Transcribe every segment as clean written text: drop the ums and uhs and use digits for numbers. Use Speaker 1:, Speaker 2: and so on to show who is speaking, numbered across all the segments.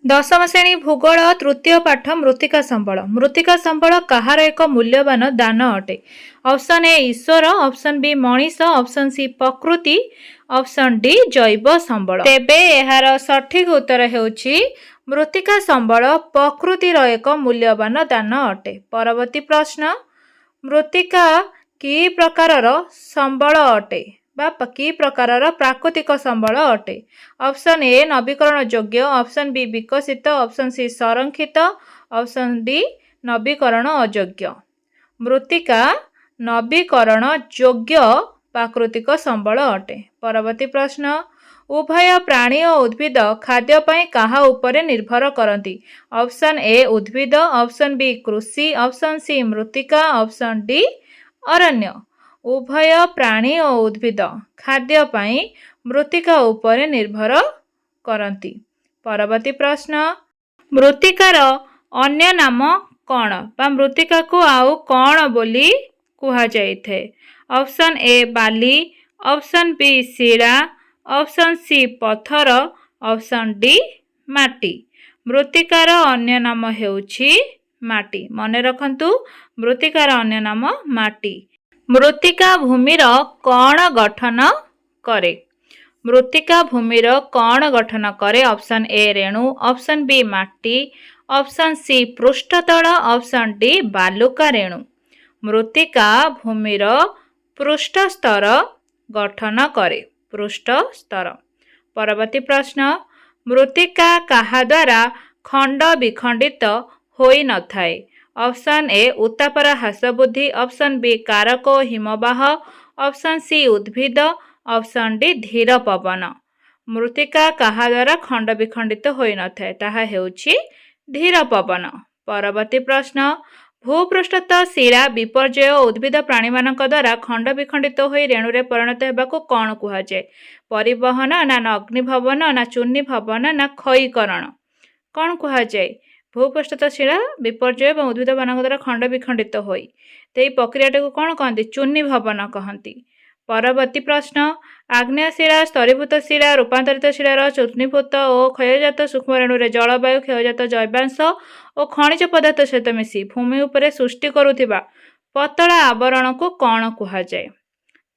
Speaker 1: दशम श्रेणी भूगोल तृतीय पाठ मृत्तिका संबल। मृत्तिका संबल कहार एक मूल्यवान दान अटे। ऑप्शन ए ईश्वर, ऑप्शन बी मनीष, ऑप्शन सी प्रकृति, ऑप्शन डी जैव संबल। तेबे एहार सठिक उत्तर हेउछि मृत्तिका संबल प्रकृतिर एक मूल्यवान दान अटे। परवर्ती प्रश्न, मृत्तिका कि प्रकारर संबल अटे बा कि प्रकारर प्राकृतिक संबल अटे। ऑप्शन ए नवीकरण योग्य, ऑप्शन बी विकसित, ऑप्शन सी संरक्षित, ऑप्शन डी नवीकरण अयोग्य। मृत्तिका नवीकरण योग्य प्राकृतिक संबल अटे। परवर्ती प्रश्न, उभय प्राणी और उद्भिद खाद्य पाई कहा उपरे निर्भर करती। ऑप्शन ए उद्भिद, ऑप्शन बी कृषि, ऑप्शन सी मृत्तिका, ऑप्शन डी अरण्य। उभय प्राणी और उद्भिद खाद्य पाई मृत्तिका उपरे निर्भर करती। परवर्ती प्रश्न, मृत्तिकार अन्य नाम कौन बा मृत्तिका को आउ कौन बोली कुहा जाइथे। ऑप्शन ए बाली, ऑप्शन बी शिला, ऑप्शन सी पत्थर, ऑप्शन डी माटी। मृत्तिकार अन्य नाम हेउछि माटी। मने रखंतु मृत्तिकार अन्य नाम माटी। मृत्तिका भूमिर कौन गठन करे। मृत्तिका भूमिर कौन गठन करे। ऑप्शन ए रेणु, ऑप्शन बी माटी, ऑप्शन सी पृष्ठतल, ऑप्शन डी बालुका रेणु। मृत्तिका भूमिर पृष्ठ स्तर गठन करे। पृष्ठ स्तर। परवर्ती प्रश्न, मृत्तिका कहा द्वारा खंड विखंडित होई न थाए। ऑप्शन ए उत्तापर ह्रास बुद्धि, ऑप्शन बी कारक हिमबाह, ऑप्शन सी उद्भिद, ऑप्शन डी धीर पवन। मृत्तिका कहा द्वारा खंड विखंडित होई न थाए ताहा हेउछि धीर पवन। परवर्ती प्रश्न, भूपृष्ठस्थ शिला विपर्जय उद्भिद प्राणी मानक द्वारा खंड विखंडित होई रेणुरे परिणत हेबाकु कौन कुहाଯାଏ। परिवहन ना अग्निभवन ना चूर्णी भवन ना क्षयीकरण। कौन कुहाଯାଏ। भूपृष्ठस्थ शिला विपर्जय और उद्भिद मान द्वारा खंड विखंडित होई तो प्रक्रियाटी को कौन कहती। चूर्णी भवन कहती। परवर्ती प्रश्न, आग्नेय शिला, स्तरीभूत शिला, रूपांतरित शिलार चूर्णीभूत और क्षयजात सूक्ष्म रेणुरे जलवायु, क्षयजात जैवांश और खनिज पदार्थ सहित मिसी भूमि उपरे सृष्टि करुथिबा पतला आवरण को कौन कुहाଯାଏ।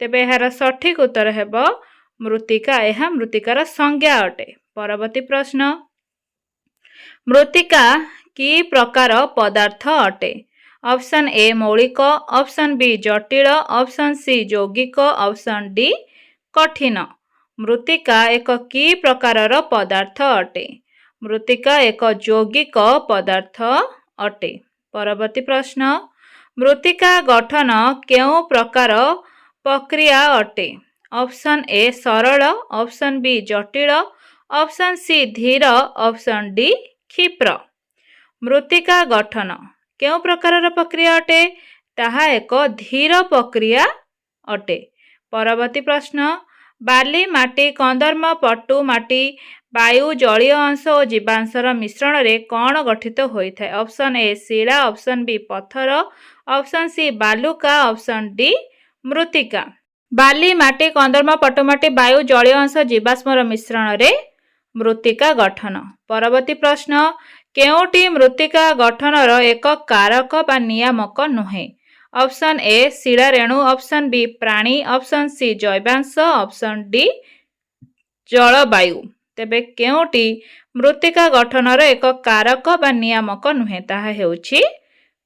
Speaker 1: तेबे एहार सठिक उत्तर हेबो मृत्तिका। एहा मृत्तिकार संज्ञा अटे। परवर्ती प्रश्न, मृत्तिका कि प्रकार पदार्थ अटे। ऑप्शन ए मौलिक, ऑप्शन बी जटिल, ऑप्शन सी यौगिक, ऑप्शन डी कठिन। मृत्तिका एक कि प्रकारर पदार्थ अटे। मृत्तिका एक यौगिक पदार्थ अटे। परवर्ती प्रश्न, मृत्तिका गठन केउ प्रकार प्रक्रिया अटे। ऑप्शन ए सरल, ऑप्शन बी जटिल, ऑप्शन सी धीर, ऑप्शन डी क्षिप्र। मृत्तिका गठन केउ प्रकारर प्रक्रिया अटे ताहा एक धीर प्रक्रिया अटे। परवर्ती प्रश्न, बाली माटी, कंदर्म, पटु माटी, वायु, जलीय अंश और जीवांशर मिश्रण रे कौन गठित होता है। Option A Shila, option B पत्थर, ऑप्शन सी बालुका, ऑप्शन डी मृत्तिका। बाली माटी, कंदर्म, पटु माटी, वायु, जलीय अंश, जीवाश्मर मिश्रण रे मृत्तिका गठन। परवर्ती प्रश्न, केउटी मृत्तिका गठनर एक कारक बा नियामक नुहे। Option A Shila Renu, option B प्राणी, ऑप्शन सी जैवांश, ऑप्शन डी जलवायु। तेबे केउटी मृत्तिका गठनर एक कारक बा नियामक नुहे ताहा हेउछि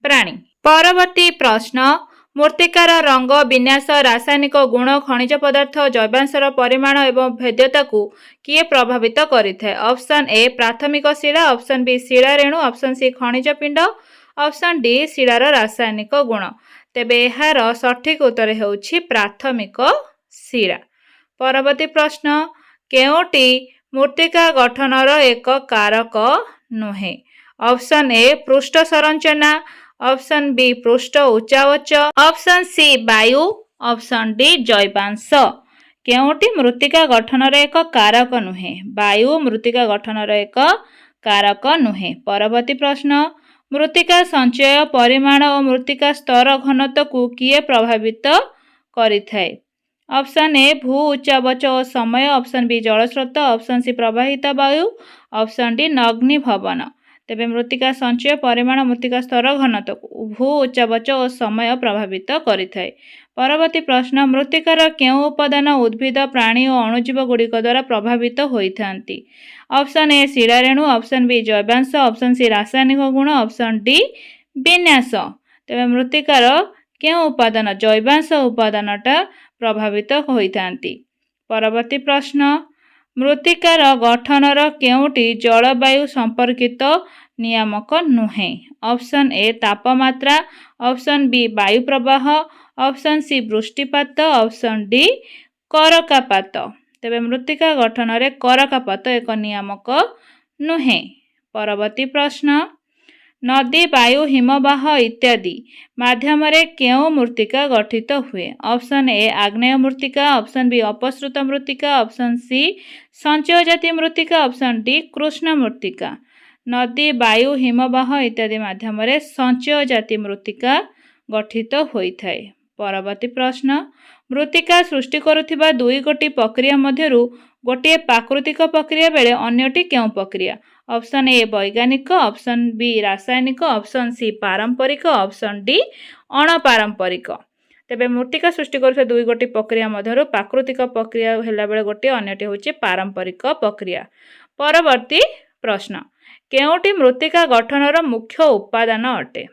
Speaker 1: प्राणी। परवर्ती प्रश्न, मृत्तिकार रंग, विन्यास, रासायनिक गुण, खनिज पदार्थ, जैवांशर परिमाण एवं भेद्यता को किए प्रभावित करिଥାଏ। ऑप्शन ए प्राथमिक शिला, ऑप्शन बी शिला रेणु, ऑप्शन सी खनिज पिंड, ऑप्शन डी शिलार रासायनिक गुण। तेबे एहार सठिक उत्तर हेउछि प्राथमिक शिला। परवर्ती प्रश्न, केउटी मृत्तिका गठनर एक कारक नुहे। ऑप्शन ए पृष्ठ संरचना, ऑप्शन बी पृष्ठ उच्चावच, ऑप्शन सी वायु, ऑप्शन डी जैवांश। केउटी मृत्तिका गठनर एक कारक नुहे। वायु मृत्तिका गठनर एक कारक नुहे। परवर्ती प्रश्न, मृत्तिका संचय, परिमाण और मृत्तिका स्तर घनत्व को किए प्रभावित करिଥାଏ। ऑप्शन ए भू उच्चावच और समय, ऑप्शन बी जलस्रोत, ऑप्शन सी प्रवाहित वायु, ऑप्शन डी नग्नि भवन। तेबे मृत्तिका संचय परिमाण मृत्तिका स्तर घनत्व भू उच्चावच और समय प्रभावित करिथाय। परवर्ती प्रश्न मृत्तिकार केउं उपादान उद्भिद प्राणी और अणुजीव गुड़िक द्वारा प्रभावित होइथांती। ऑप्शन ए शिलारेणु, ऑप्शन बी जैवांश, ऑप्शन सी रासायनिक गुण, ऑप्शन डी विन्यास। तेबे मृत्तिकार केउं उपादान जैवांश उपादानटा प्रभावित होइथांती। परवर्ती प्रश्न मृत्तिकार गठनर केउंटी जलवायु संपर्कित नियामक नुहे। ऑप्शन ए तापमात्रा, ऑप्शन बी वायु प्रवाह, ऑप्शन सी वृष्टिपात, ऑप्शन डी करकापात। तेबे मृत्तिका गठन रे करकापात एक नियामक नुहे। परवर्ती प्रश्न नदी वायु हिमवाह इत्यादि माध्यम केउं मृत्तिका गठित हुए। ऑप्शन ए आग्नेय मृत्तिका, ऑप्शन बी अपसृत मृत्तिका, ऑप्शन सी संचय जाति मृत्तिका, ऑप्शन डी कृष्ण मृत्तिका। नदी वायु हिमवाह इत्यादि माध्यम संचय जाति मृत्तिका गठित होइथाय। परवर्ती प्रश्न मृत्तिका सृष्टि करुथिबा दुई गोटी प्रक्रिया मध्यरु गोटे प्राकृतिक प्रक्रिया बेले अन्यटी केउं प्रक्रिया। ऑप्शन ए वैज्ञानिक, ऑप्शन बी रासायनिक, ऑप्शन सी पारंपरिक, ऑप्शन डी अणपारंपरिक। तेबे मृत्तिका सृष्टि करुथिबा दुई गोटी प्रक्रिया मध्यरु प्राकृतिक प्रक्रिया हेला बेले गोटे अन्यटी होची पारंपरिक प्रक्रिया। परवर्ती प्रश्न केउंटी मृत्तिका गठनर मुख्य उपादान अटे।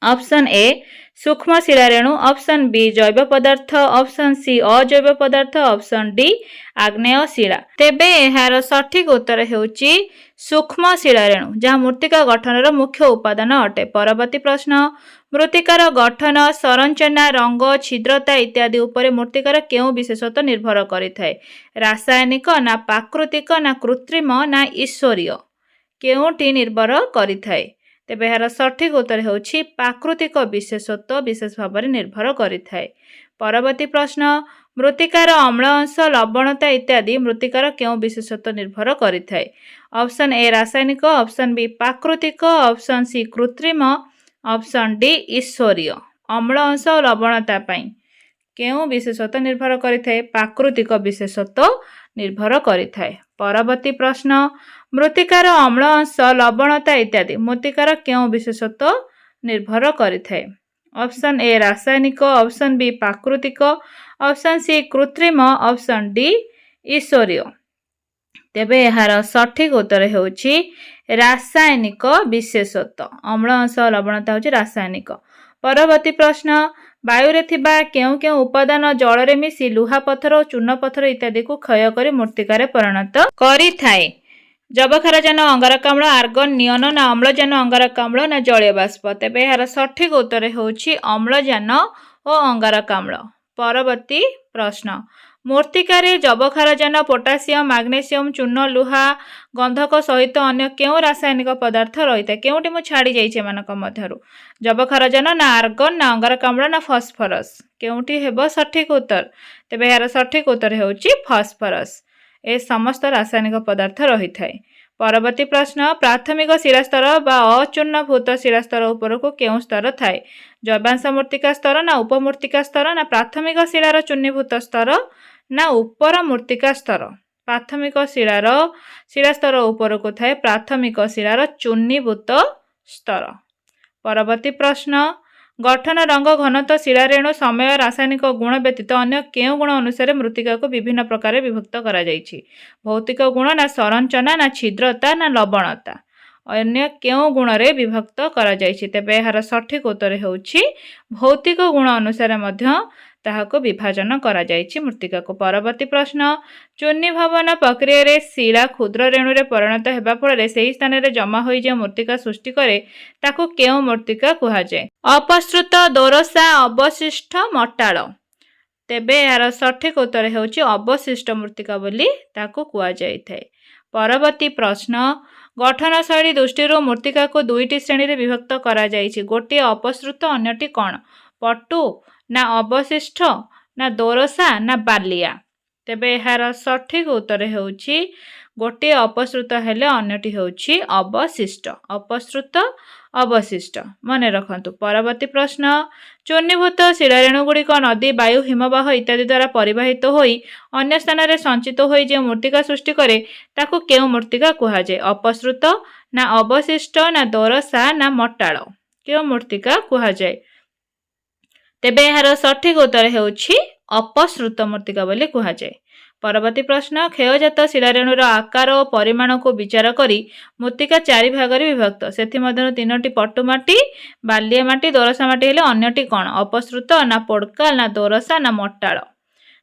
Speaker 1: ऑप्शन ए सूक्ष्म शिलारेणु, ऑप्शन बी जैव पदार्थ, ऑप्शन सी अजैव पदार्थ, ऑप्शन डी आग्नेय शिला। तेबे एहार सठिक उत्तर हेउची सूक्ष्म शिलारेणु जहाँ मृत्तिका गठनर मुख्य उपादान अटे। परवर्ती प्रश्न मृत्तिकार गठन संरचना रंग छिद्रता इत्यादि उपरे मृत्तिकार केउं विशेषता निर्भर करिथाय। रासायनिक ना प्राकृतिक ना कृत्रिम ना ईश्वरीय केउंटी निर्भर करिथाय। तेबे एहार सठिक उत्तर हेउची प्राकृतिक विशेषत्व विशेष भाव में निर्भर करिथाय। परवर्ती प्रश्न मृत्तिकार अम्ल अंश लवणता इत्यादि मृत्तिकार केउं विशेषत्व निर्भर करिथाय। ऑप्शन ए रासायनिक, ऑप्शन बी प्राकृतिक, ऑप्शन सी कृत्रिम, ऑप्शन डी ईश्वरीय। अम्ल अंश और लवणता पई केउं विशेषत्व निर्भर करिथाय। प्राकृतिक विशेषत्व निर्भर करिथाय। परवर्ती प्रश्न मृत्तिकार अम्ल अंश लवणता इत्यादि मृत्तिकार केउं विशेषत्व निर्भर करिथाय। ऑप्शन ए रासायनिक, ऑप्शन बी प्राकृतिक, ऑप्शन सी कृत्रिम, ऑप्शन डी ईश्वरीय। तेबे एहार सठिक उत्तर हेउची रासायनिक विशेषत्व। अम्ल अंश लवणता होची रासायनिक। परवर्ती प्रश्न वायु रे थिबा केउं केउं उपादान जल रे मिसी लुहा पत्थर और चूर्ण पत्थर इत्यादि को क्षय करी मृत्तिकारे परिणत करिथाय। जबखारजान अंगारकाम्ल, आर्गन, नियन ना अम्लजान अंगारकाम्ल ना जलीय बाष्प। तेबे एहार सठिक उत्तर हेउची अम्लजान और अंगारकाम्ल। परवर्ती प्रश्न मृत्तिकारे जबखारजान पोटासियम मैग्नेशियम चूर्ण लुहा गंधक सहित अन्य केउं रासायनिक पदार्थ रही है। केउंटी मु छाड़ी जाइछे एमानक मध्यरु जबखारजान ना आर्गन ना अंगारकाम्ल ना फॉस्फोरस केउंटी हेबो सठिक उत्तर। तेबे एहार सठिक उत्तर हेउची फॉस्फोरस। ए समस्त रासायनिक पदार्थ रही है। परवर्ती प्रश्न प्राथमिक शिलास्तर बा अचूर्णभूत शिलास्तर उपरकू केउं स्तर थाए। जैवांश मृत्तिका स्तर ना उपमृत्तिका स्तर ना प्राथमिक शिलार चूर्णीभूत स्तर ना उपर मृत्तिका स्तर। प्राथमिक शिलास्तर उपरकू थाए प्राथमिक शिलार चूर्णीभूत स्तर। परवर्ती प्रश्न गठन रंग घनत्व शिलारेणु समय रासायनिक गुण व्यतीत अन्य केउं गुण अनुसार मृत्तिका को विभिन्न प्रकार विभक्त करा जाइछि। भौतिक गुण ना संरचना ना छिद्रता ना लवणता अन्य केउं गुण रे विभक्त करा जाइछि। तेबे एहार सठिक उत्तर हेउछि भौतिक गुण अनुसार मध्य ताहाको विभाजन करा जाइछि मृत्तिका को। परवर्ती प्रश्न चूर्णीभवन प्रक्रिया रे शिला क्षुद्र रेणु रे परिणत हेबा फल सेही स्थान रे जमा होई जे मृत्तिका सृष्टि करे ताको केउं मृत्तिका कुहा जाय। अपसृत, दोरसा, अवशिष्ट, मटाळ। तेबे यार सठिक उत्तर हेउछि अवशिष्ट मृत्तिका बोली ताको कुहा जायथाय। परवर्ती प्रश्न गठन शैली दृष्टि मृत्तिका को दुईटी श्रेणी रे विभक्त करा जायछि। गोटे अपसृत अन्यटी कौन पटु ना अवशिष्ट ना दोरसा ना बालिया। तेबे यार सठिक उत्तर हेउछि गोटे अपसृत हेले अन्यटी हेउछि अवशिष्ट। अपसृत ଅବଶିଷ୍ଟ। ମନେ ରଖନ୍ତୁ। ପରବର୍ତ୍ତୀ ପ୍ରଶ୍ନ, ଚୂର୍ଣ୍ଣୀଭୂତ ଶିଳାରେଣୁଗୁଡ଼ିକ ନଦୀ, ବାୟୁ, ହିମବାହ ଇତ୍ୟାଦି ଦ୍ୱାରା ପରିବାହିତ ହୋଇ ଅନ୍ୟ ସ୍ଥାନରେ ସଞ୍ଚିତ ହୋଇ ଯେଉଁ ମୃତ୍ତିକା ସୃଷ୍ଟି କରେ ତାକୁ କେଉଁ ମୃତ୍ତିକା କୁହାଯାଏ? ଅପସୃତ ନା ଅବଶିଷ୍ଟ ନା ଦୋରସା ନା ମଟାଳ? କେଉଁ ମୃତ୍ତିକା କୁହାଯାଏ? ତେବେ ଏହାର ସଠିକ ଉତ୍ତର ହେଉଛି ଅପସୃତ ମୃତ୍ତିକା ବୋଲି କୁହାଯାଏ। ପରବର୍ତ୍ତୀ ପ୍ରଶ୍ନ, କ୍ଷୟଜାତ ଶିଳାରେଣୁର ଆକାର ଓ ପରିମାଣକୁ ବିଚାର କରି ମୃତ୍ତିକା 4 ଭାଗରେ ବିଭକ୍ତ। ସେଥିମଧ୍ୟରୁ 3ଟି ପଟୁ ମାଟି, ବାଲିଆ ମାଟି, ଦୋରସା ମାଟି ହେଲେ ଅନ୍ୟଟି କ'ଣ? ଅପସୃତ ନା ପୋଡ଼କାଲ ନା ଦୋରସା ନା ମଟାଳ?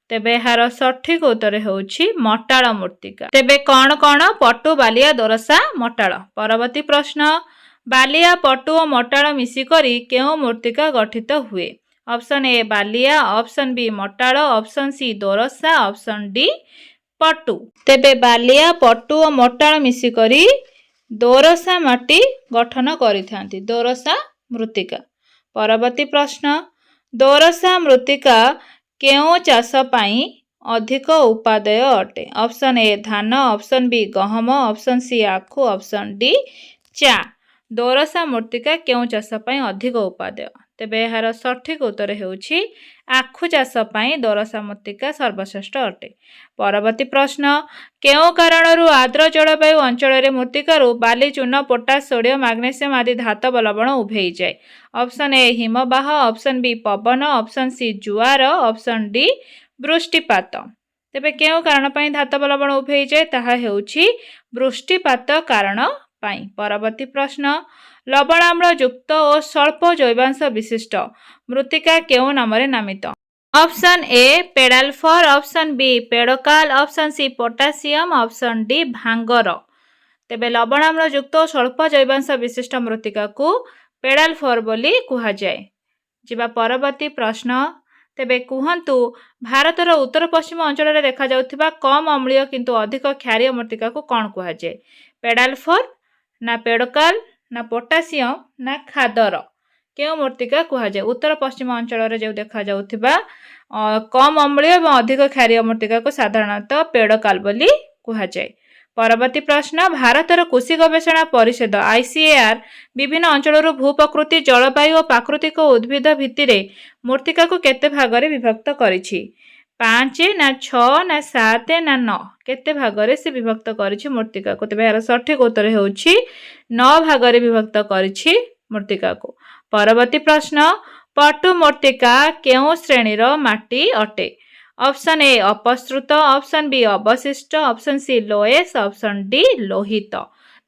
Speaker 1: ତେବେ ଏହାର ସଠିକ ଉତ୍ତର ହେଉଛି ମଟାଳ ମୃତ୍ତିକା। ତେବେ କ'ଣ କ'ଣ? ପଟୁ, ବାଲିଆ, ଦୋରସା, ମଟାଳ। ପରବର୍ତ୍ତୀ ପ୍ରଶ୍ନ, ବାଲିଆ, ପଟୁ ଓ ମଟାଳ ମିଶିକରି କେଉଁ ମୃତ୍ତିକା ଗଠିତ ହୁଏ? ଅପସନ୍ ଏ ବାଲିଆ, ଅପସନ୍ ବି ମଟାଳ, ଅପସନ୍ ସି ଦୋରସା, ଅପସନ୍ ଡି ପଟୁ। ତେବେ ବାଲିଆ, ପଟୁ ଓ ମଟାଳ ମିଶିକରି ଦୋରସା ମାଟି ଗଠନ କରିଥାନ୍ତି, ଦୋରସା ମୃତ୍ତିକା। ପରବର୍ତ୍ତୀ ପ୍ରଶ୍ନ, ଦୋରସା ମୃତ୍ତିକା କେଉଁ ଚାଷ ପାଇଁ ଅଧିକ ଉପାଦେୟ ଅଟେ? ଅପସନ୍ ଏ ଧାନ, ଅପସନ୍ ବି ଗହମ, ଅପସନ୍ ସି ଆଖୁ, ଅପସନ୍ ଡି ଚା। ଦୋରସା ମୃତ୍ତିକା କେଉଁ ଚାଷ ପାଇଁ ଅଧିକ ଉପାଦେୟ? ତେବେ ଏହାର ସଠିକ ଉତ୍ତର ହେଉଛି ଆଖୁ ଚାଷ ପାଇଁ ଦୋରସା ମୃତ୍ତିକା ସର୍ବଶ୍ରେଷ୍ଠ ଅଟେ। ପରବର୍ତ୍ତୀ ପ୍ରଶ୍ନ, କେଉଁ କାରଣରୁ ଆର୍ଦ୍ର ଜଳବାୟୁ ଅଞ୍ଚଳରେ ମୃତ୍ତିକାରୁ ବାଲି, ଚୂନ, ପୋଟାସ, ସୋଡ଼ିୟମ, ମାଗ୍ନେସିୟମ ଆଦି ଧାତବ ଲବଣ ଉଭେଇଯାଏ? ଅପସନ୍ ଏ ହିମବାହ, ଅପସନ୍ ବି ପବନ, ଅପସନ୍ ସି ଜୁଆର, ଅପସନ୍ ଡି ବୃଷ୍ଟିପାତ। ତେବେ କେଉଁ କାରଣ ପାଇଁ ଧାତବ ଲବଣ ଉଭେଇଯାଏ? ତାହା ହେଉଛି ବୃଷ୍ଟିପାତ କାରଣ ପାଇଁ। ପରବର୍ତ୍ତୀ ପ୍ରଶ୍ନ, ଲବଣାମ୍ଳ ଯୁକ୍ତ ଓ ସ୍ୱଳ୍ପ ଜୈବାଂଶ ବିଶିଷ୍ଟ ମୃତ୍ତିକା କେଉଁ ନାମରେ ନାମିତ? Option A pedalfer, option B pedocal, option C potassium, option D bhangar. ତେବେ ଲବଣାମ୍ଳ ଯୁକ୍ତ ଓ ସ୍ୱଳ୍ପ ଜୈବାଂଶ ବିଶିଷ୍ଟ ମୃତ୍ତିକାକୁ ପେଡାଲଫର ବୋଲି କୁହାଯାଏ। ଯିବା ପରବର୍ତ୍ତୀ ପ୍ରଶ୍ନ, ତେବେ କୁହନ୍ତୁ ଭାରତର ଉତ୍ତର ପଶ୍ଚିମ ଅଞ୍ଚଳରେ ଦେଖାଯାଉଥିବା କମ୍ ଅମ୍ଳୀୟ କିନ୍ତୁ ଅଧିକ କ୍ଷାରୀୟ ମୃତ୍ତିକାକୁ କ'ଣ କୁହାଯାଏ? ପେଡାଲଫର ନା ପେଡକାଲ ନା ପୋଟାସିୟମ ନା ଖାଦର? କେଉଁ ମୃତ୍ତିକା କୁହାଯାଏ? ଉତ୍ତର ପଶ୍ଚିମ ଅଞ୍ଚଳରେ ଯେଉଁ ଦେଖାଯାଉଥିବା କମ୍ ଅମ୍ଳୀୟ ଏବଂ ଅଧିକ କ୍ଷାରୀୟ ମୃତ୍ତିକାକୁ ସାଧାରଣତଃ ପେଡକାଲ ବୋଲି କୁହାଯାଏ। ପରବର୍ତ୍ତୀ ପ୍ରଶ୍ନ, ଭାରତର କୃଷି ଗବେଷଣା ପରିଷଦ ICAR ବିଭିନ୍ନ ଅଞ୍ଚଳରୁ ଭୂପ୍ରକୃତି, ଜଳବାୟୁ ଓ ପ୍ରାକୃତିକ ଉଦ୍ଭିଦ ଭିତ୍ତିରେ ମୃତ୍ତିକାକୁ କେତେ ଭାଗରେ ବିଭକ୍ତ କରିଛି? 5 ନା 6 ନା 7 ନା 9? କେତେ ଭାଗରେ ସେ ବିଭକ୍ତ କରିଛି ମୃତ୍ତିକାକୁ? ତେବେ ଏହାର ସଠିକ ଉତ୍ତର ହେଉଛି 9 ଭାଗରେ ବିଭକ୍ତ କରିଛି ମୃତ୍ତିକାକୁ। ପରବର୍ତ୍ତୀ ପ୍ରଶ୍ନ, ପଟୁ ମୃତ୍ତିକା କେଉଁ ଶ୍ରେଣୀର ମାଟି ଅଟେ? ଅପସନ୍ ଏ ଅପସୃତ, ଅପସନ୍ ବି ଅବଶିଷ୍ଟ, ଅପସନ୍ ସି ଲୋଏସ, ଅପସନ୍ ଡି ଲୋହିତ।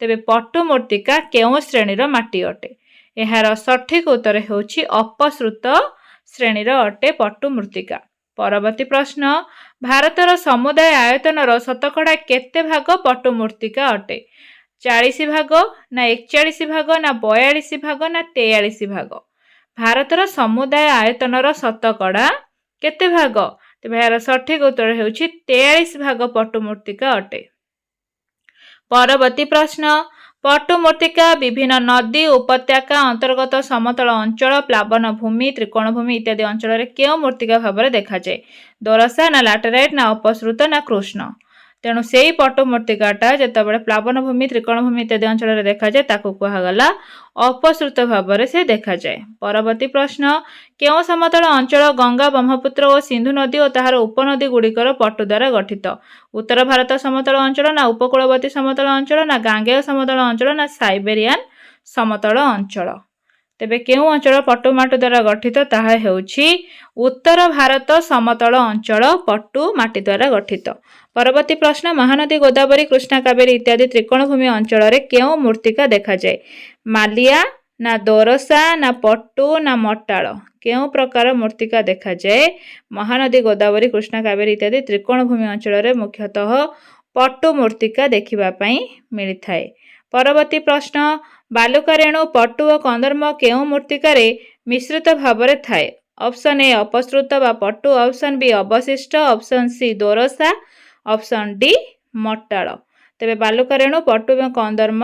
Speaker 1: ତେବେ ପଟୁ ମୃତ୍ତିକା କେଉଁ ଶ୍ରେଣୀର ମାଟି ଅଟେ? ଏହାର ସଠିକ ଉତ୍ତର ହେଉଛି ଅପସୃତ ଶ୍ରେଣୀର ଅଟେ ପଟୁ ମୃତ୍ତିକା। ପରବର୍ତ୍ତୀ ପ୍ରଶ୍ନ, ଭାରତର ସମୁଦାୟ ଆୟତନର ଶତକଡ଼ା କେତେ ଭାଗ ପଟୁ ମୃତ୍ତିକା ଅଟେ? 40 ଭାଗ ନା 41 ଭାଗ ନା 42 ଭାଗ ନା 43 ଭାଗ? ଭାରତର ସମୁଦାୟ ଆୟତନର ଶତକଡ଼ା କେତେ ଭାଗ? ତେବେ ଏହାର ସଠିକ ଉତ୍ତର ହେଉଛି 43 ଭାଗ ପଟୁ ମୃତ୍ତିକା ଅଟେ। ପରବର୍ତ୍ତୀ ପ୍ରଶ୍ନ, ପଟୁ ମୃତ୍ତିକା ବିଭିନ୍ନ ନଦୀ, ଉପତ୍ୟକା ଅନ୍ତର୍ଗତ ସମତଳ ଅଞ୍ଚଳ, ପ୍ଲାବନ ଭୂମି, ତ୍ରିକୋଣ ଭୂମି ଇତ୍ୟାଦି ଅଞ୍ଚଳରେ କେଉଁ ମୃତ୍ତିକା ଭାବରେ ଦେଖାଯାଏ? ଦୋରସା ନା ଲାଟରାଇଟ ନା ଅପସୃତ ନା କୃଷ୍ଣ? ତେଣୁ ସେହି ପଟୁ ମୃତ୍ତିକାଟା ଯେତେବେଳେ ପ୍ଲାବନ ଭୂମି, ତ୍ରିକୋଣ ଭୂମି ଇତ୍ୟାଦି ଅଞ୍ଚଳରେ ଦେଖାଯାଏ ତାକୁ କୁହାଗଲା ଅପସୃତ ଭାବରେ ସେ ଦେଖାଯାଏ। ପରବର୍ତ୍ତୀ ପ୍ରଶ୍ନ, କେଉଁ ସମତଳ ଅଞ୍ଚଳ ଗଙ୍ଗା, ବ୍ରହ୍ମପୁତ୍ର ଓ ସିନ୍ଧୁ ନଦୀ ଓ ତାହାର ଉପନଦୀ ଗୁଡ଼ିକର ପଟୁ ଦ୍ୱାରା ଗଠିତ? ଉତ୍ତର ଭାରତ ସମତଳ ଅଞ୍ଚଳ ନା ଉପକୂଳବର୍ତ୍ତୀ ସମତଳ ଅଞ୍ଚଳ ନା ଗାଙ୍ଗେୟ ସମତଳ ଅଞ୍ଚଳ ନା ସାଇବେରିଆନ ସମତଳ ଅଞ୍ଚଳ? ତେବେ କେଉଁ ଅଞ୍ଚଳ ପଟୁ ମାଟି ଦ୍ୱାରା ଗଠିତ? ତାହା ହେଉଛି ଉତ୍ତର ଭାରତ ସମତଳ ଅଞ୍ଚଳ ପଟୁ ମାଟି ଦ୍ୱାରା ଗଠିତ। ପରବର୍ତ୍ତୀ ପ୍ରଶ୍ନ, ମହାନଦୀ, ଗୋଦାବରୀ, କୃଷ୍ଣା, କାବେରୀ ଇତ୍ୟାଦି ତ୍ରିକୋଣ ଭୂମି ଅଞ୍ଚଳରେ କେଉଁ ମୃତ୍ତିକା ଦେଖାଯାଏ? ମାଲିଆ ନା ଦୋରସା ନା ପଟୁ ନା ମଟାଳ? କେଉଁ ପ୍ରକାର ମୃତ୍ତିକା ଦେଖାଯାଏ? ମହାନଦୀ, ଗୋଦାବରୀ, କୃଷ୍ଣା, କାବେରୀ ଇତ୍ୟାଦି ତ୍ରିକୋଣ ଭୂମି ଅଞ୍ଚଳରେ ମୁଖ୍ୟତଃ ପଟୁ ମୃତ୍ତିକା ଦେଖିବା ପାଇଁ ମିଳିଥାଏ। ପରବର୍ତ୍ତୀ ପ୍ରଶ୍ନ, ବାଲୁକା ରେଣୁ, ପଟୁ ଓ କନ୍ଦର୍ମ କେଉଁ ମୃତ୍ତିକାରେ ମିଶ୍ରିତ ଭାବରେ ଥାଏ? ଅପସନ୍ ଏ ଅପସୃତ ବା ପଟୁ, ଅପସନ୍ ବି ଅବଶିଷ୍ଟ, ଅପସନ୍ ସି ଦୋରସା, ଅପସନ୍ ଡି ମଟାଳ। ତେବେ ବାଲୁକା ରେଣୁ, ପଟୁ ଏବଂ କନ୍ଦର୍ମ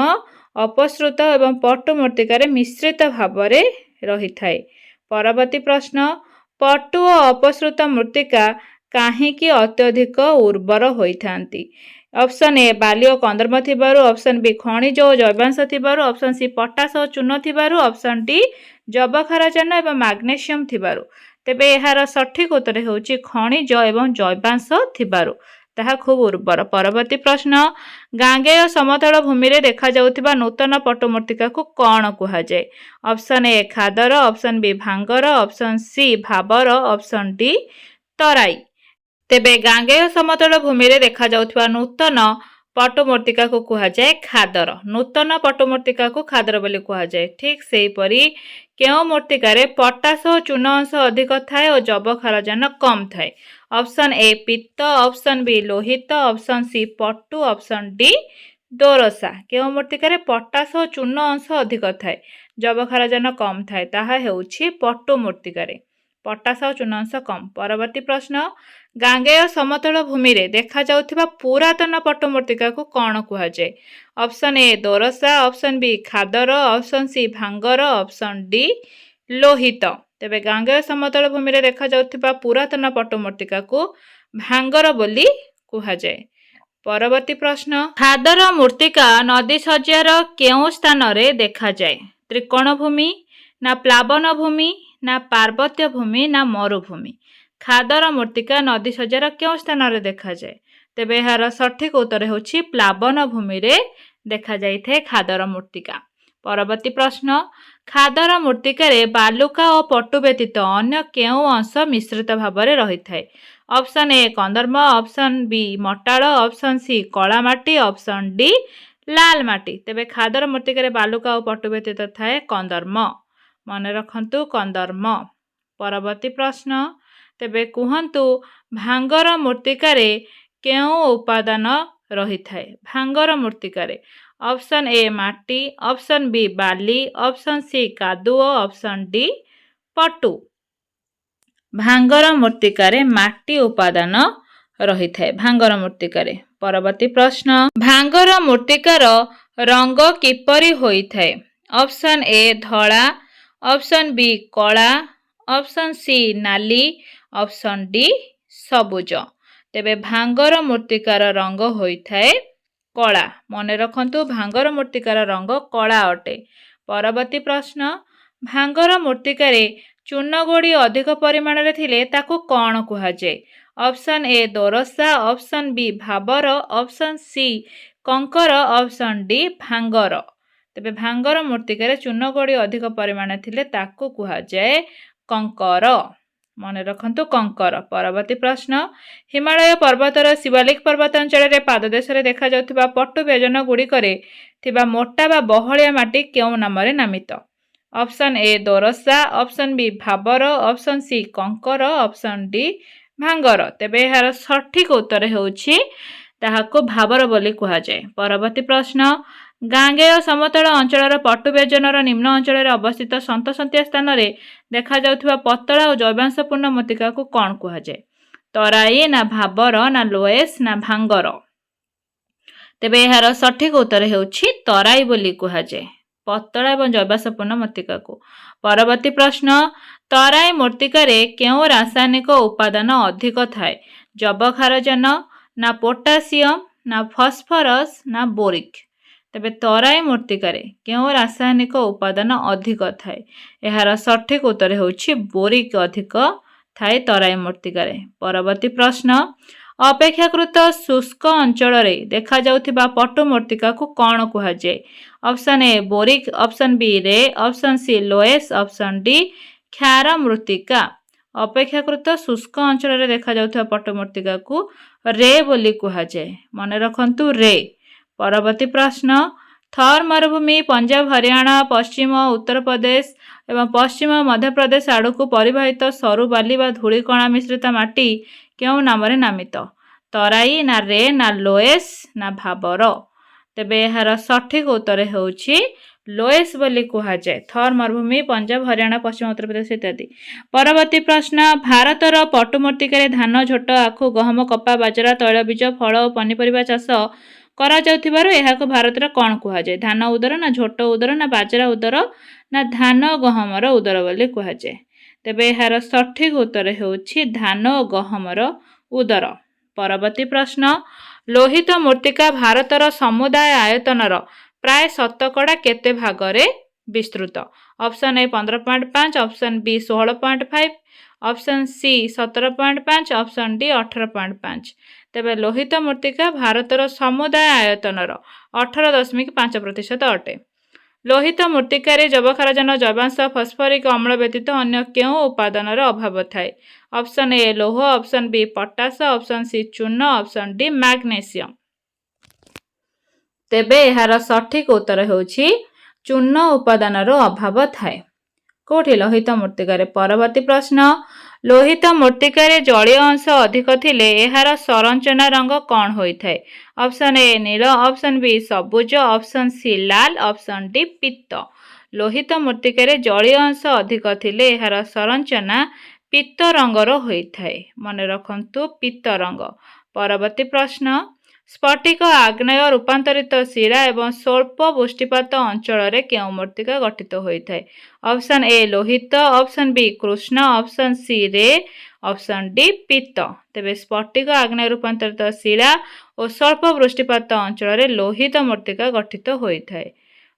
Speaker 1: ଅପସୃତ ଏବଂ ପଟୁ ମୃତ୍ତିକାରେ ମିଶ୍ରିତ ଭାବରେ ରହିଥାଏ। ପରବର୍ତ୍ତୀ ପ୍ରଶ୍ନ, ପଟୁ ଓ ଅପସୃତ ମୃତ୍ତିକା କାହିଁକି ଅତ୍ୟଧିକ ଉର୍ବର ହୋଇଥାନ୍ତି? ऑप्शन ए बाली और कंदर्म थिबारु, ऑप्शन बी खनिज और जैवांश थिबारु, ऑप्शन सी पोटास और चून थिबारु, ऑप्शन डी जबखारजान एवं मैग्नेशियम थिबारु। तेबे एहार सठिक उत्तर हेउची खनिज एवं जैवांश थिबारु ताहा खूब उर्वर। परवर्ती प्रश्न गांगेय समतल भूमि रे देखा जाउथिबा नूतन पट्टमूर्तिका को कौन कुहाଯାଏ? Option A khadar, option B bhangar, option C bhabar, option D Terai. तेबे गांगेय समतल भूमि रे देखा जाउथिबा नूतन पट्टमूर्तिका को कुहाଯାଏ खादर। नूतन पट्टमूर्तिका को खादर बोली कुहाଯାଏ। ठीक सेही परी केउ मूर्तिकारे पोटास और चून अंश अधिक थाए और जबखारजान कम थाए? ऑप्शन ए पित्त, ऑप्शन बी लोहित, ऑप्शन सी पट्टू, ऑप्शन डी दोरसा। केउ मूर्तिकारे पोटास और चून अंश अधिक थाए जबखारजान कम थाए ताहा हेउछि पट्टू मूर्तिकारे पोटास और चून अंश कम। परवर्ती प्रश्न गांगेय समतल भूमि रे देखा जाउथिबा पुरातन पट्टमूर्तिका को कौन कुहाଯାଏ? ऑप्शन ए दोरसा, option B khadar, option C bhangar, option D Lohit. तेबे गांगेय समतल भूमि रे देखा जाउथिबा पुरातन पट्टमूर्तिका को भांगर बोली कुहाଯାଏ। परवर्ती प्रश्न खादर मूर्तिका नदी सज्जार केउ स्थान रे देखा जाए? त्रिकोण भूमि ना प्लावन भूमि ना पार्वत्य भूमि ना मरुभूमि? खादर मूर्तिका नदी सज्जार केउ स्थान रे देखा जाए? तेबे एहार सठिक उत्तर हेउछि प्लावन भूमि रे देखा जाइथे खादर मूर्तिका। परवर्ती प्रश्न खादर मूर्तिकारे बालुका और पट्टू व्यतीत अन्य केउ अंश मिश्रित भाव में रही थाए? ऑप्शन ए कंदर्म, ऑप्शन बी मटाल, ऑप्शन सी कला माटी, ऑप्शन डी लाल माटी। तेबे खादर मूर्तिकारे बालुका और पट्टू व्यतीत थाए कंदर्म। मन रखंतु कंदर्म। परवर्ती प्रश्न तेबे कुहंतु भांगर मूर्तिकारे केउ उपादान रही थाए? भांगर मूर्तिकारे ऑप्शन ए माटी, ऑप्शन बी बाली, ऑप्शन सी कादुओ, ऑप्शन डी पट्टू। भांगर मूर्तिकारे माटी उपादान रही थाए भांगर मूर्तिकारे। परवर्ती प्रश्न भांगर मूर्तिकार रंग किपरि होई थाए? ऑप्शन ए धला, ऑप्शन बी कला, ऑप्शन सी नाली, ऑप्शन डी सबुज। तेबे भांगर मूर्तिकार रंग होई थाए कला। मन रखंतु भांगर मूर्तिकार रंग कला अटे। परवर्ती प्रश्न भांगर मूर्तिकारे चून गोड़ी अधिक परिमाण रे थिले ताकू कौन कुहाଯାଏ? ऑप्शन ए दोरसा, option B bhabar, option C kankar, option D भांगर। तेबे भांगर मूर्तिकारे चून गोड़ी अधिक परिमाण थिले ताकू कुहाଯାଏ कंकर। मन रखंतु कंकर। परवर्ती प्रश्न हिमालय पर्वतर शिवालिक पर्वतांचल रे पाददेश रे देखा जाउथिबा पट्टू व्यजन गुड़िकरे थिबा मोटा बा बहलिया माटी केउ नाम रे नामित? ऑप्शन ए दोरसा, option B bhabar, option C kankar, option D भांगर। तेबे एहार सठिक उत्तर हेउछि ताहाको भाबर बोली कुहाଯାଏ। परवर्ती प्रश्न गांगेय समतल अंचल पट्टू व्यजनर निम्न अंचल अवस्थित सन्तसंतिया स्थान रे देखा जाउथिबा पतला और जैवांशपूर्ण मूर्तिका को कौन कुहाଯାଏ? तराई ना भाबर ना लोएस ना भांगर? तेबे एहार सठिक उत्तर हेउछि तराई बोली कुहाଯାଏ पतला एवं जैवांशपूर्ण मूर्तिका को। परवर्ती प्रश्न तराई मूर्तिकारे केउ रासायनिक उपादान अधिक थाए? जबखारजान ना पोटासियम ना फॉस्फोरस ना बोरिक? तेबे तराई मूर्तिकारे केउ रासायनिक उपादान अधिक थाए? एहार सठिक उत्तर हेउछि बोरिक अधिक थाए तराई मूर्तिकारे। परवर्ती प्रश्न अपेक्षाकृत शुष्क अंचल रे देखा जाउथिबा पट्टू मूर्तिका को कौन कुहाଯାଏ? ऑप्शन ए बोरिक, option B reh, option C loess, option D क्षार मृत्तिका। अपेक्षाकृत शुष्क अंचल रे देखा जाउथिबा पट्टू मूर्तिका को रे बोली कुहाଯାଏ। मन रखंतु रे। परवर्ती प्रश्न थर मरुभूमि पंजाब, हरियाणा, पश्चिम उत्तर प्रदेश एवं पश्चिम मध्य प्रदेश आड़क परिवाहित सरू बाली बा धूलिकणा मिश्रित माटी केउ नाम रे नामित? तराई ना रे ना लोएस ना भाबर? तेबे एहार सठिक उत्तर हेउछि लोएस बोली कुहाଯାଏ। थर मरुभूमि पंजाब, हरियाणा, पश्चिम उत्तर प्रदेश इत्यादि। परवर्ती प्रश्न भारतर पट्टू मूर्तिकारे धान, झोट, आखु, गहम, कपा, बाजरा, तैलबीज, फल और पनीपरिबा चाष करा जाउथिबारु एहाको भारतर कौन कुहाଯାଏ? धान उदर ना झोट उदर ना बाजरा उदर ना धान गहमर उदर बोली कुहाଯାଏ? तेबे एहार सठिक उत्तर हेउछि धान और गहमर उदर। परवर्ती प्रश्न लोहित मृत्तिका भारतर समुदाय आयतनर प्राय शतकड़ा केते भागरे विस्तृत। Option A 15.5, option B 16.5, option C 17.5, option D 18.5। तेबे लोहित मृत्तिका भारतर समुदाय आयतनर 18.5% अटे। लोहित मृत्तिकार जबखारजान जैवांश फस्फरिक अम्ल व्यतीत अन्य केउं उपादानर अभाव थाए? ऑप्शन ए लौह, option B potash, option C चूर्ण, ऑप्शन डी मैग्नेशियम। तेबे एहार सठिक उत्तर हेउछि चूर्ण उपादानर अभाव थाए। कोठी लोहित मृत्तिकार। परवर्ती प्रश्न, लोहित मृत्तिकार जलीय अंश अधिक थिले एहार संरचना रंग कौन होइथाए? ऑप्शन ए नील, ऑप्शन बी सबुज, ऑप्शन सी लाल, ऑप्शन डी पीत। लोहित मृत्तिकार जलीय अंश अधिक थिले एहार संरचना पीत रंगर होइथाए। मने रखंतु पीत रंग। परवर्ती प्रश्न, स्फटिक आग्नेय रूपांतरित शिरा एवं स्वल्प वृष्टिपात अंचल केउं मृत्तिका गठित होइथाए? ऑप्शन ए लोहित, ऑप्शन बी कृष्ण, option C reh, option D पीत। तेबे स्फटिक आग्नेय रूपांतरित शिरा और स्वल्प वृष्टिपात अंचल लोहित मृत्तिका गठित होइथाए।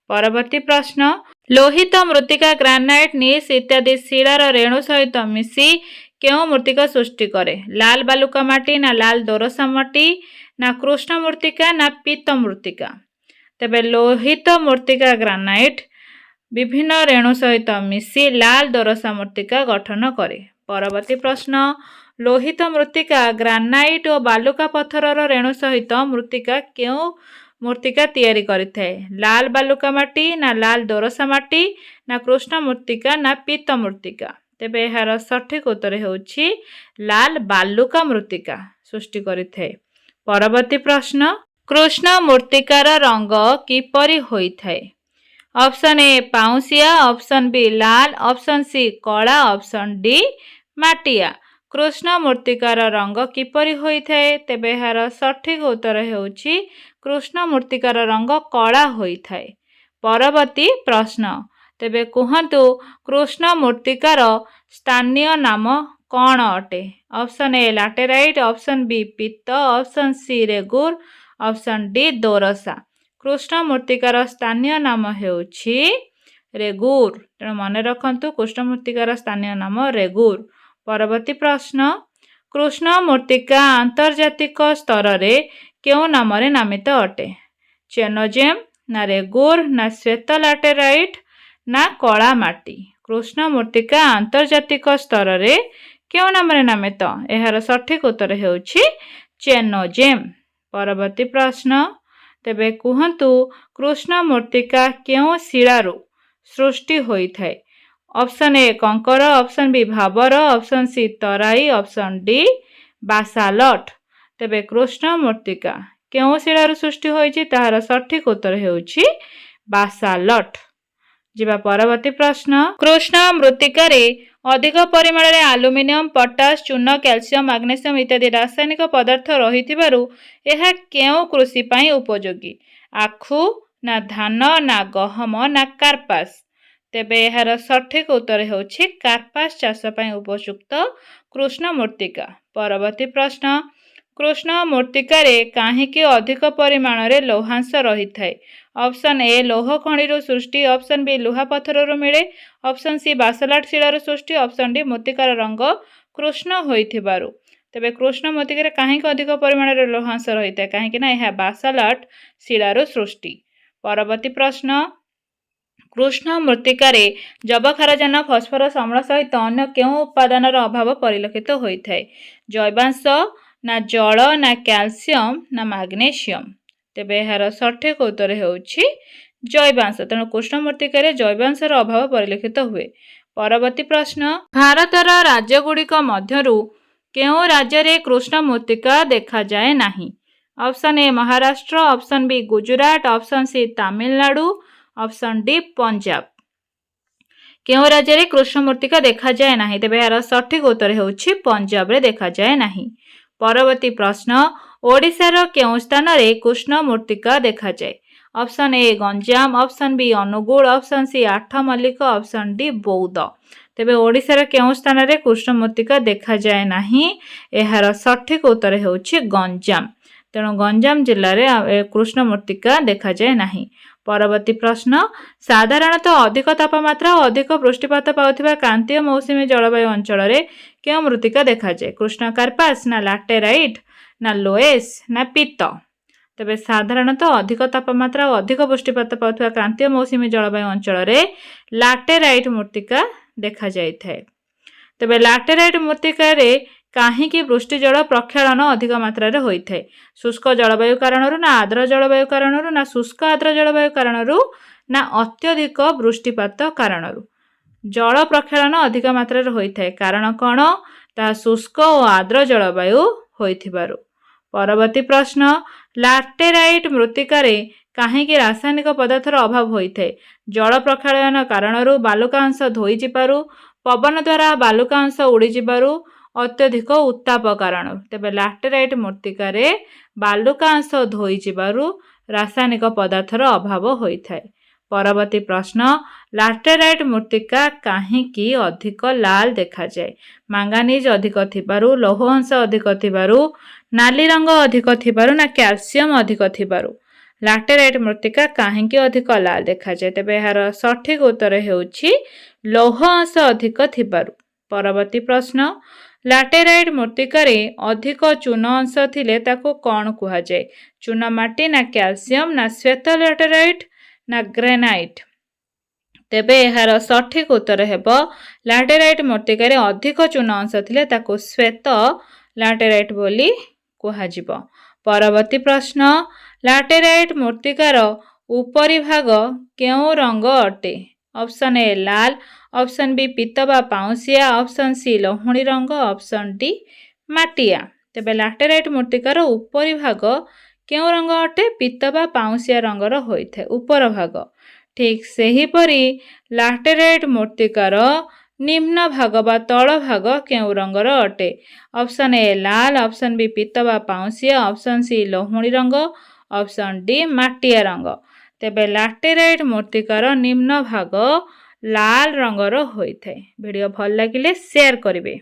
Speaker 1: परवर्ती प्रश्न, लोहित मृत्तिका ग्रानाइट, नीस इत्यादि शिलार रेणु सहित मिसी केउं मृत्तिका सृष्टि करे? लाल बालुका माटी ना लाल दोरसा माटी ना कृष्ण मृत्तिका ना पीत मृत्तिका? तेबे लोहित मृत्तिका ग्रानाइट विभिन्न रेणु सहित मिसी लाल दोरसा मृत्तिका गठन करे। परवर्ती प्रश्न, लोहित मृत्तिका ग्रानाइट और बालुका पत्थरर रेणु सहित मृत्तिका केउं मृत्तिका तैयारी करिथाए? लाल बालुका माटी ना लाल दोरसा माटी ना कृष्ण मृत्तिका ना पीत मृत्तिका? तेबे एहार सठिक उत्तर हेउछि लाल बालुका मृत्तिका सृष्टि करिथाए। परवर्ती प्रश्न, कृष्ण मृत्तिकार रंग किपरि होइथाए? ऑप्शन ए पाउसिया, ऑप्शन बी लाल, ऑप्शन सी कला, ऑप्शन डी माटिया। कृष्ण मृत्तिकार रंग किपरि होइथाए? तेबे एहार सठिक उत्तर हेउछि कृष्ण मृत्तिकार रंग कला होइथाए। परवर्ती प्रश्न, तेबे कुहतु कृष्ण मृत्तिकार स्थानीय नाम कौन अटे? Option A laterite, option B पीत, option C regur, option D दोरसा। कृष्ण मृत्तिकार स्थानीय नाम हेउछि रेगुर। तेणु मन रखंतु कृष्ण मृत्तिकार स्थानीय नाम रेगुर। परवर्ती प्रश्न, कृष्ण मृत्तिका आंतर्जातिक स्तर रे केउं नाम रे नामित अटे? चेनोजेम ना रेगुर ना श्वेत लैटेराइट ना कला माटी? कृष्ण मृत्तिका आंतर्जातिक स्तर रे केउं नाम रे नामित? एहार सठिक उत्तर हेउछि चेनोजेम। परवर्ती प्रश्न, तेबे कुहतु कृष्ण मृत्तिका केउं शिलारु सृष्टि होइथाए? Option A kankar, option B bhabar, option C Terai, option D basalt. तेबे कृष्ण मृत्तिका केउं शिलारु सृष्टि होइछि ताहार सठिक उत्तर हेउछि बासाल्ट। जिबा परवर्ती प्रश्न, कृष्ण मृत्तिकार अधिक परिमाण रे एल्युमिनियम, पोटास, चूर्ण, कैल्शियम, मैग्नेशियम इत्यादि रासायनिक पदार्थ रहिथिबारु एहा केउं कृषि पई उपयोगी? आखु ना धान ना गहम ना कार्पास? तेबे एहार सठिक उत्तर हेउछि कार्पास चाष पई उपयुक्त कृष्ण मृत्तिका। परवर्ती प्रश्न, कृष्ण मृत्तिकार काहेकि अधिक परिमाण रे लौहांश रहिथाए? ऑप्शन ए लौह खनिरु सृष्टि, ऑप्शन बी लुहा पत्थररु मिले, ऑप्शन सी बासाल्ट शिलारु सृष्टि, ऑप्शन डी मृत्तिकार रंग कृष्ण होइथिबारु। तेबे कृष्ण मृत्तिकार काहेकि अधिक परिमाण रे लौहांश रहिथाए? काहेकि ना एहा बासाल्ट शिलारु सृष्टि। परवर्ती प्रश्न, कृष्ण मृत्तिकार जबखारजान फस्फरस अम्ल सहित अन्य केउं उपादानर अभाव परिलक्षित होइथाए? जैवांश ना जल ना कैल्शियम ना मैग्नेशियम? तेबे एहार सठिक उत्तर हेउछि जैवांश। तेणु कृष्ण मृत्तिकार जैवांशर अभाव परिलक्षित हुए। परवर्ती प्रश्न, भारतर राज्यगुड़िक मध्यरु केउं राज्य रे कृष्ण मृत्तिका देखा जाए नाही? Option A Maharashtra, option B Gujarat, option C Tamil Nadu, option D Punjab. केउं राज्य रे कृष्ण मृत्तिका देखा जाए नाही? तेबे एहार सठिक उत्तर हेउछि पंजाब रे देखा जाए नाही। परवर्ती प्रश्न, ओडिशार केउं स्थान रे कृष्ण मृत्तिका देखा जाए? Option A Ganjam, option B Angul, option C Athmallik, option D Boudh. तेबे ओडिशार केउं स्थान रे कृष्ण मृत्तिका देखा जाए नाही? एहार सठिक उत्तर हेउछि गंजाम। ତେଣୁ ଗଞ୍ଜାମ ଜିଲ୍ଲାରେ କୃଷ୍ଣ ମୃତ୍ତିକା ଦେଖାଯାଏ ନାହିଁ। ପରବର୍ତ୍ତୀ ପ୍ରଶ୍ନ, ସାଧାରଣତଃ ଅଧିକ ତାପମାତ୍ରା ଓ ଅଧିକ ବୃଷ୍ଟିପାତ ପାଉଥିବା କ୍ରାନ୍ତୀୟ ମୌସୁମୀ ଜଳବାୟୁ ଅଞ୍ଚଳରେ କେଉଁ ମୃତ୍ତିକା ଦେଖାଯାଏ? କୃଷ୍ଣ କାର୍ପାସ ନା ଲାଟେରାଇଟ୍ ନା ଲୋଏସ୍ ନା ପିତ? ତେବେ ସାଧାରଣତଃ ଅଧିକ ତାପମାତ୍ରା ଓ ଅଧିକ ବୃଷ୍ଟିପାତ ପାଉଥିବା କ୍ରାନ୍ତୀୟ ମୌସୁମୀ ଜଳବାୟୁ ଅଞ୍ଚଳରେ ଲାଟେରାଇଟ୍ ମୃତ୍ତିକା ଦେଖାଯାଇଥାଏ। ତେବେ ଲାଟେରାଇଟ୍ ମୃତ୍ତିକାରେ କାହିଁକି ବୃଷ୍ଟି ଜଳ ପ୍ରକ୍ଷାଳନ ଅଧିକ ମାତ୍ରାରେ ହୋଇଥାଏ? ଶୁଷ୍କ ଜଳବାୟୁ କାରଣରୁ ନା ଆର୍ଦ୍ର ଜଳବାୟୁ କାରଣରୁ ନା ଶୁଷ୍କ ଆର୍ଦ୍ର ଜଳବାୟୁ କାରଣରୁ ନା ଅତ୍ୟଧିକ ବୃଷ୍ଟିପାତ କାରଣରୁ? ଜଳ ପ୍ରକ୍ଷାଳନ ଅଧିକ ମାତ୍ରାରେ ହୋଇଥାଏ। କାରଣ କ'ଣ? ତାହା ଶୁଷ୍କ ଓ ଆର୍ଦ୍ର ଜଳବାୟୁ ହୋଇଥିବାରୁ। ପରବର୍ତ୍ତୀ ପ୍ରଶ୍ନ, ଲାଟେରାଇଟ୍ ମୃତ୍ତିକାରେ କାହିଁକି ରାସାୟନିକ ପଦାର୍ଥର ଅଭାବ ହୋଇଥାଏ? ଜଳ ପ୍ରକ୍ଷାଳନ କାରଣରୁ, ବାଲୁକା ଅଂଶ ଧୋଇଯିବାରୁ, ପବନ ଦ୍ୱାରା ବାଲୁକା ଅଂଶ ଉଡ଼ିଯିବାରୁ, ଅତ୍ୟଧିକ ଉତ୍ତାପ କାରଣରୁ। ତେବେ ଲାଟେରାଇଟ୍ ମୃତ୍ତିକାରେ ବାଲୁକା ଅଂଶ ଧୋଇଯିବାରୁ ରାସାୟନିକ ପଦାର୍ଥର ଅଭାବ ହୋଇଥାଏ। ପରବର୍ତ୍ତୀ ପ୍ରଶ୍ନ, ଲାଟେରାଇଟ୍ ମୃତ୍ତିକା କାହିଁକି ଅଧିକ ଲାଲ ଦେଖାଯାଏ? ମାଙ୍ଗାନିଜ ଅଧିକ ଥିବାରୁ, ଲୌହ ଅଂଶ ଅଧିକ ଥିବାରୁ, ନାଲି ରଙ୍ଗ ଅଧିକ ଥିବାରୁ ନା କ୍ୟାଲସିୟମ ଅଧିକ ଥିବାରୁ? ଲାଟେରାଇଟ୍ ମୃତ୍ତିକା କାହିଁକି ଅଧିକ ଲାଲ ଦେଖାଯାଏ? ତେବେ ଏହାର ସଠିକ ଉତ୍ତର ହେଉଛି ଲୌହ ଅଂଶ ଅଧିକ ଥିବାରୁ। ପରବର୍ତ୍ତୀ ପ୍ରଶ୍ନ, ଲାଟେରାଇଟ୍ ମୃତ୍ତିକାରେ ଅଧିକ ଚୂନ ଅଂଶ ଥିଲେ ତାକୁ କ'ଣ କୁହାଯାଏ? ଚୂନ ମାଟି ନା କ୍ୟାଲସିୟମ ନା ଶ୍ବେତ ଲାଟେରାଇଟ୍ ନା ଗ୍ରେନାଇଟ୍? ତେବେ ଏହାର ସଠିକ ଉତ୍ତର ହେବ ଲାଟେରାଇଟ୍ ମୃତ୍ତିକାରେ ଅଧିକ ଚୂନ ଅଂଶ ଥିଲେ ତାକୁ ଶ୍ବେତ ଲାଟେରାଇଟ୍ ବୋଲି କୁହାଯିବ। ପରବର୍ତ୍ତୀ ପ୍ରଶ୍ନ, ଲାଟେରାଇଟ୍ ମୃତ୍ତିକାର ଉପରି ଭାଗ କେଉଁ ରଙ୍ଗ ଅଟେ? Option A Lal, option B ପିତ ବା ପାଉଁଶିଆ, ଅପସନ୍ ସି ଲହୁଣୀ ରଙ୍ଗ, ଅପସନ୍ ଡି ମାଟିଆ। ତେବେ ଲାଟେରାଇଟ୍ ମୃତ୍ତିକାର ଉପରି ଭାଗ କେଉଁ ରଙ୍ଗ ଅଟେ? ପିତ ବା ପାଉଁଶିଆ ରଙ୍ଗର ହୋଇଥାଏ ଉପର ଭାଗ। ଠିକ୍ ସେହିପରି ଲାଟେରାଇଟ୍ ମୃତ୍ତିକାର ନିମ୍ନ ଭାଗ ବା ତଳ ଭାଗ କେଉଁ ରଙ୍ଗର ଅଟେ? Option A Lal, option B ପିତ ବା ପାଉଁଶିଆ, ଅପସନ୍ ସି ଲହୁଣୀ ରଙ୍ଗ, ଅପସନ୍ ଡି ମାଟିଆ ରଙ୍ଗ। ତେବେ ଲାଟେରାଇଟ୍ ମୃତ୍ତିକାର ନିମ୍ନ ଭାଗ ଲାଲ ରଙ୍ଗର ହୋଇଥାଏ। ଭିଡ଼ିଓ ଭଲ ଲାଗିଲେ ସେୟାର କରିବେ।